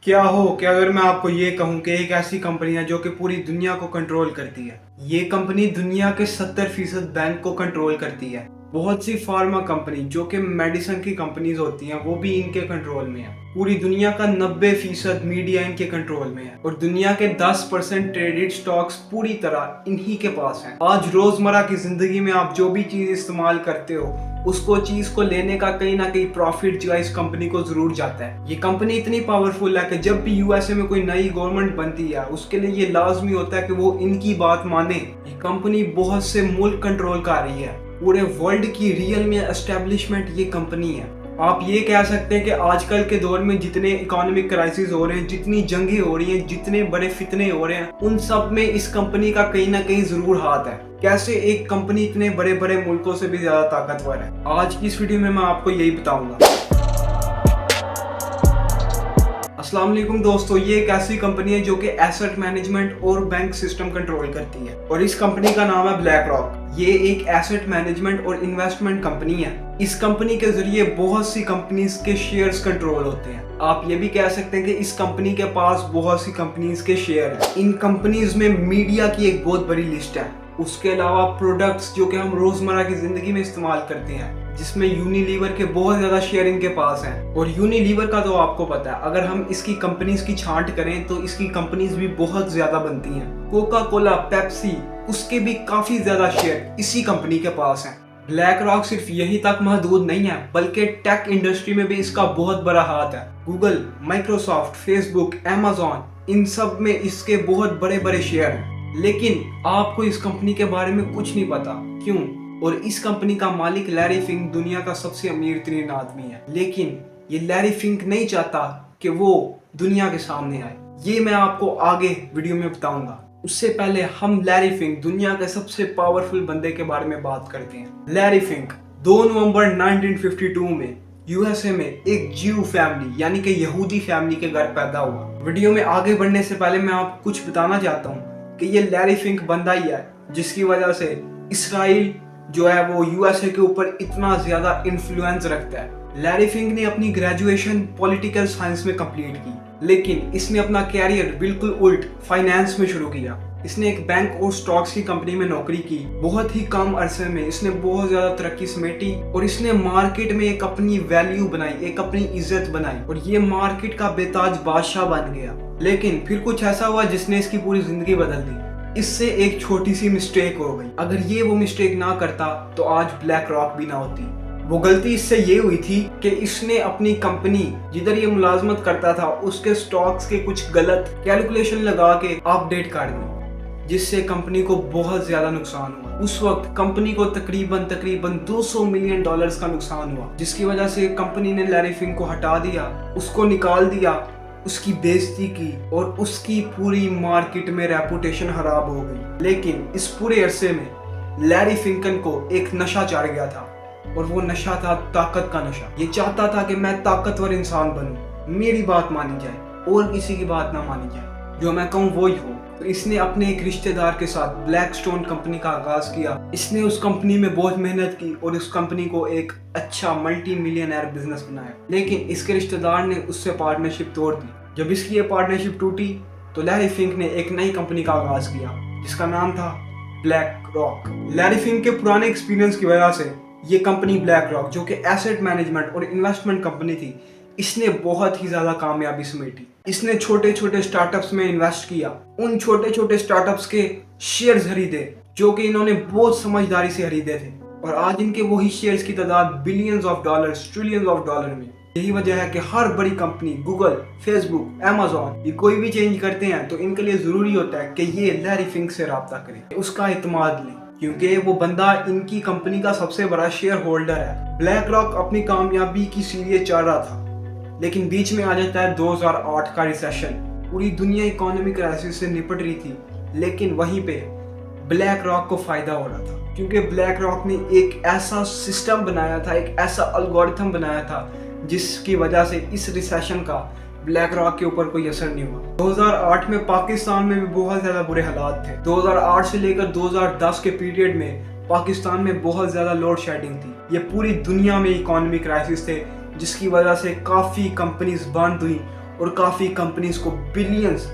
क्या हो कि अगर मैं आपको ये कहूँ कि एक ऐसी कंपनी है जो कि पूरी दुनिया को कंट्रोल करती है। ये कंपनी दुनिया के 70% बैंक को कंट्रोल करती है। बहुत सी फार्मा कंपनी जो कि मेडिसिन की कंपनीज होती हैं वो भी इनके कंट्रोल में है। पूरी दुनिया का 90% मीडिया इनके कंट्रोल में है और दुनिया के 10% ट्रेडेड स्टॉक्स पूरी तरह इन्हीं के पास हैं। आज रोजमर्रा की जिंदगी में आप जो भी चीज इस्तेमाल करते हो उसको चीज को लेने का कहीं ना कहीं प्रॉफिट जो है इस कंपनी को जरूर जाता है। ये कंपनी इतनी पावरफुल है कि जब भी यूएसए में कोई नई गवर्नमेंट बनती है उसके लिए ये लाजमी होता है कि वो इनकी बात माने। ये कंपनी बहुत से मुल्क कंट्रोल कर रही है। पूरे वर्ल्ड की रियल में एस्टेब्लिशमेंट ये कंपनी है। आप ये कह सकते हैं कि आजकल के दौर में जितने इकोनॉमिक क्राइसिस हो रहे हैं, जितनी जंगें हो रही हैं, जितने बड़े फितने हो रहे हैं, उन सब में इस कंपनी का कहीं ना कहीं जरूर हाथ है। कैसे एक कंपनी इतने बड़े बड़े मुल्कों से भी ज्यादा ताकतवर है, आज की इस वीडियो में मैं आपको यही बताऊंगा। अस्सलाम वालेकुम दोस्तों, ये एक ऐसी कंपनी है जो कि एसेट मैनेजमेंट और बैंक सिस्टम कंट्रोल करती है और इस कंपनी का नाम है ब्लैक रॉक। ये एक एसेट मैनेजमेंट और इन्वेस्टमेंट कंपनी है। इस कंपनी के जरिए बहुत सी कंपनीज के शेयर्स कंट्रोल होते हैं। आप ये भी कह सकते हैं कि इस कंपनी के पास बहुत सी कंपनीज के शेयर हैं। इन कंपनीज में मीडिया की एक बहुत बड़ी लिस्ट है। उसके अलावा प्रोडक्ट्स जो कि हम रोजमर्रा की जिंदगी में इस्तेमाल करते हैं, जिसमें यूनिलीवर के बहुत ज्यादा शेयर इनके पास हैं। और यूनिलीवर का तो आपको पता है, अगर हम इसकी कंपनीज की छांट करें तो इसकी कंपनीज भी बहुत ज्यादा बनती हैं। कोका कोला, पेप्सी, उसके भी काफी ज्यादा शेयर इसी कंपनी के पास हैं। ब्लैक रॉक सिर्फ यही तक महदूद नहीं है, बल्कि टेक इंडस्ट्री में भी इसका बहुत बड़ा हाथ है। गूगल, माइक्रोसॉफ्ट, फेसबुक, अमेज़न, इन सब में इसके बहुत बड़े बड़े शेयर हैं। लेकिन आपको इस कंपनी के बारे में कुछ नहीं पता। क्यों? और इस कंपनी का मालिक लैरी फिंक दुनिया का सबसे अमीर तरीन आदमी है। लेकिन ये लैरी फिंक नहीं चाहता कि वो दुनिया के सामने आए। ये मैं आपको आगे वीडियो में बताऊंगा। उससे पहले हम लैरी फिंक, दुनिया के सबसे पावरफुल बंदे के बारे में बात करते हैं। लैरी फिंक 2 नवंबर 1952 में यूएसए में एक ज्यू फैमिली यानी कि यहूदी फैमिली के घर पैदा हुआ। वीडियो में आगे बढ़ने से पहले मैं आपको कुछ बताना चाहता हूँ कि ये लैरी फिंक बंदा ही है जिसकी वजह से इसराइल जो है वो यूएसए के ऊपर इतना ज्यादा इन्फ्लुएंस रखता है। लैरी फिंक ने अपनी ग्रेजुएशन पॉलिटिकल साइंस में कंप्लीट की, लेकिन इसने अपना कैरियर बिल्कुल उल्ट फाइनेंस में शुरू किया। इसने एक बैंक और स्टॉक्स की कंपनी में नौकरी की। बहुत ही कम अरसे में इसने बहुत ज्यादा तरक्की समेटी और इसने मार्केट में एक अपनी वैल्यू बनाई, एक अपनी इज्जत बनाई और ये मार्केट का बेताज बादशाह बन गया। लेकिन फिर कुछ ऐसा हुआ जिसने इसकी पूरी जिंदगी बदल दी। इससे एक छोटी सी मिस्टेक हो गई। अगर ये वो मिस्टेक ना करता तो आज ब्लैक रॉक भी ना होती। वो गलती इससे ये हुई थी कि इसने अपनी कंपनी जिधर ये मुलाजमत करता था उसके स्टॉक्स के कुछ गलत कैलकुलेशन लगा के अपडेट कर दी, जिससे कंपनी को बहुत ज्यादा नुकसान हुआ। उस वक्त कंपनी को तकरीबन $200 मिलियन का नुकसान हुआ, जिसकी वजह से कंपनी ने लैरी फिंक को हटा दिया, उसको निकाल दिया, उसकी बेइज्जती की और उसकी पूरी मार्केट में रेपुटेशन खराब हो गई। लेकिन इस पूरे अरसे में लैरी फिंकन को एक नशा चढ़ गया था और वो नशा था ताकत का नशा। ये चाहता था कि मैं ताकतवर इंसान बनूं, मेरी बात मानी जाए और किसी की बात ना मानी जाए, जो मैं कहूँ वो ही हो। तो इसने अपने एक रिश्तेदार के साथ ब्लैक स्टोन कंपनी का आगाज किया। इसने उस कंपनी में बहुत मेहनत की और उस कंपनी को एक अच्छा मल्टी मिलियनर बिजनेस बनाया। लेकिन इसके रिश्तेदार ने उससे पार्टनरशिप तोड़ दी। जब इसकी ये पार्टनरशिप टूटी तो लैरी फिंक ने एक नई कंपनी का आगाज किया जिसका नाम था ब्लैक रॉक। लैरी फिंक के पुराने एक्सपीरियंस की वजह से ये कंपनी ब्लैक रॉक, जो कि एसेट मैनेजमेंट और इन्वेस्टमेंट कंपनी थी, इसने बहुत ही ज्यादा कामयाबी समेटी। इसने छोटे छोटे स्टार्टअप्स में इन्वेस्ट किया, उन छोटे छोटे स्टार्टअप्स के शेयर्स खरीदे जो कि इन्होंने बहुत समझदारी से खरीदे थे और आज इनके वही शेयर्स की तादाद billions of dollars, trillions of dollar में। यही वजह है कि हर बड़ी कंपनी, गूगल, फेसबुक, अमेज़न, ये कोई भी चेंज करते हैं तो इनके लिए जरूरी होता है कि ये लैरी फिंक से राब्ता करें, उसका इत्मीनान लें, क्योंकि वो बंदा इनकी कंपनी का सबसे बड़ा शेयर होल्डर है। ब्लैक रॉक अपनी कामयाबी की सीढ़ी चढ़ रहा था, लेकिन बीच में आ जाता है 2008 का रिसेशन। पूरी दुनिया इकोनॉमिक क्राइसिस से निपट रही थी, लेकिन वहीं पे ब्लैक रॉक को फायदा हो रहा था, क्योंकि ब्लैक रॉक ने एक ऐसा सिस्टम बनाया था, एक ऐसा एल्गोरिथम बनाया था जिसकी वजह से इस रिसेशन का ब्लैक रॉक के ऊपर कोई असर नहीं हुआ। 2008 में पाकिस्तान में भी बहुत ज्यादा बुरे हालात थे। 2008 से लेकर 2010 के पीरियड में पाकिस्तान में बहुत ज्यादा लोड शेडिंग थी। ये पूरी दुनिया में इकोनॉमिक क्राइसिस थे, जिसकी वजह से काफी कंपनीज बंद हुई और काफ़ी कंपनीज को बिलियंस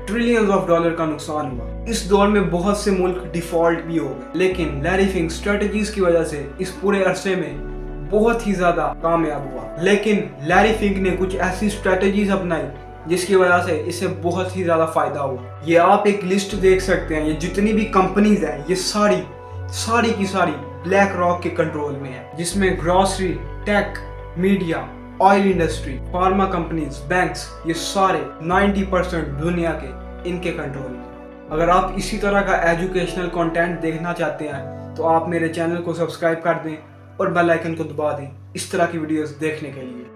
ट्रिलियंस ऑफ डॉलर का नुकसान हुआ। इस दौर में बहुत से मुल्क डिफॉल्ट भी हो गए, लेकिन लैरी फिंक स्ट्रेटजीज की वजह से इस पूरे अरसे में बहुत ही ज़्यादा कामयाब हुआ। लेकिन लैरी फिंक ने कुछ ऐसी स्ट्रेटजीज अपनाई जिसकी वजह से इसे बहुत ही ज़्यादा फायदा हुआ। ये आप एक लिस्ट देख सकते हैं, ये जितनी भी कंपनीज हैं ये सारी की सारी ब्लैक रॉक के कंट्रोल में है, जिसमें grocery, tech, media, oil industry, pharma companies, banks, ये सारे 90% दुनिया के इनके कंट्रोल में। अगर आप इसी तरह का एजुकेशनल कंटेंट देखना चाहते हैं तो आप मेरे चैनल को सब्सक्राइब कर दें और बेल आइकन को दबा दें इस तरह की वीडियोस देखने के लिए।